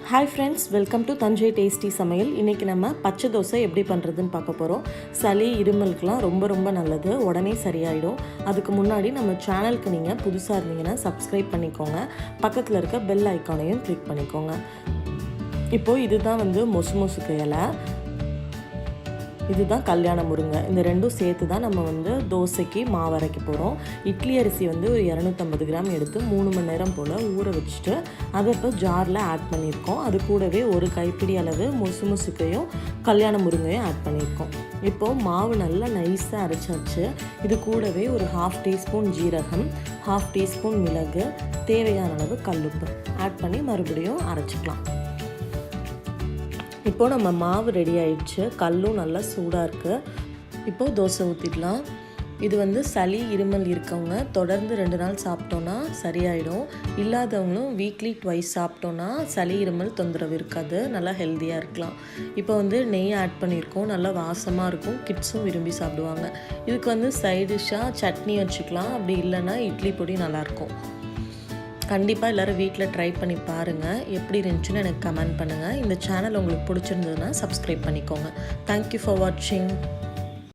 Hi friends, welcome to Thanjai tasty சமையல். இன்றைக்கி நம்ம பச்சை தோசை எப்படி பண்ணுறதுன்னு பார்க்க போகிறோம். சளி இருமலுக்கெலாம் ரொம்ப நல்லது, உடனே சரியாயிடும். அதுக்கு முன்னாடி நம்ம சேனலுக்கு நீங்கள் புதுசாக இருந்தீங்கன்னா சப்ஸ்கிரைப் பண்ணிக்கோங்க. பக்கத்தில் இருக்க பெல் ஐக்கானையும் கிளிக் பண்ணிக்கோங்க. இப்போது இதுதான் மொசு மொசுக்கு இலை, இதுதான் கல்யாண முருங்கை. இந்த ரெண்டும் சேர்த்து தான் நம்ம தோசைக்கு மாவு அரைக்க போகிறோம். இட்லி அரிசி ஒரு 250 கிராம் எடுத்து 3 மணி நேரம் போல் ஊற வச்சுட்டு அதை இப்போ ஜாரில் ஆட் பண்ணியிருக்கோம். அது கூடவே ஒரு கைப்பிடி அளவு மொசு மொசுக்கையும் கல்யாண முருங்கையும் ஆட் பண்ணியிருக்கோம். இப்போது மாவு நல்லா நைஸாக அரைச்சாச்சு. இது கூடவே ஒரு 1/2 டீஸ்பூன் ஜீரகம், 1/2 டீஸ்பூன் மிளகு, தேவையான அளவு கல்லுப்பு ஆட் பண்ணி மறுபடியும் அரைச்சிக்கலாம். இப்போது நம்ம மாவு ரெடி ஆயிடுச்சு. கல்லும் நல்லா சூடாக இருக்குது. இப்போது தோசை ஊற்றிடலாம். இது சளி இருமல் இருக்கவங்க தொடர்ந்து 2 நாள் சாப்பிட்டோன்னா சரியாயிடும். இல்லாதவங்களும் வீக்லி 2 சாப்பிட்டோன்னா சளி இருமல் தொந்தரவு இருக்காது, நல்லா ஹெல்த்தியாக இருக்கலாம். இப்போ நெய் ஆட் பண்ணியிருக்கோம், நல்லா வாசமாக இருக்கும், கிட்ஸும் விரும்பி சாப்பிடுவாங்க. இதுக்கு சைட் டிஷ்ஷாக சட்னி வச்சுக்கலாம், அப்படி இல்லைன்னா இட்லி பொடி நல்லாயிருக்கும். கண்டிப்பாக எல்லோரும் வீட்டில் ட்ரை பண்ணி பாருங்கள். எப்படி இருந்துச்சுன்னு எனக்கு கமெண்ட் பண்ணுங்கள். இந்த சேனல் உங்களுக்கு பிடிச்சிருந்ததுன்னா சப்ஸ்கிரைப் பண்ணிக்கோங்க. தேங்க்யூ ஃபார் வாட்சிங்.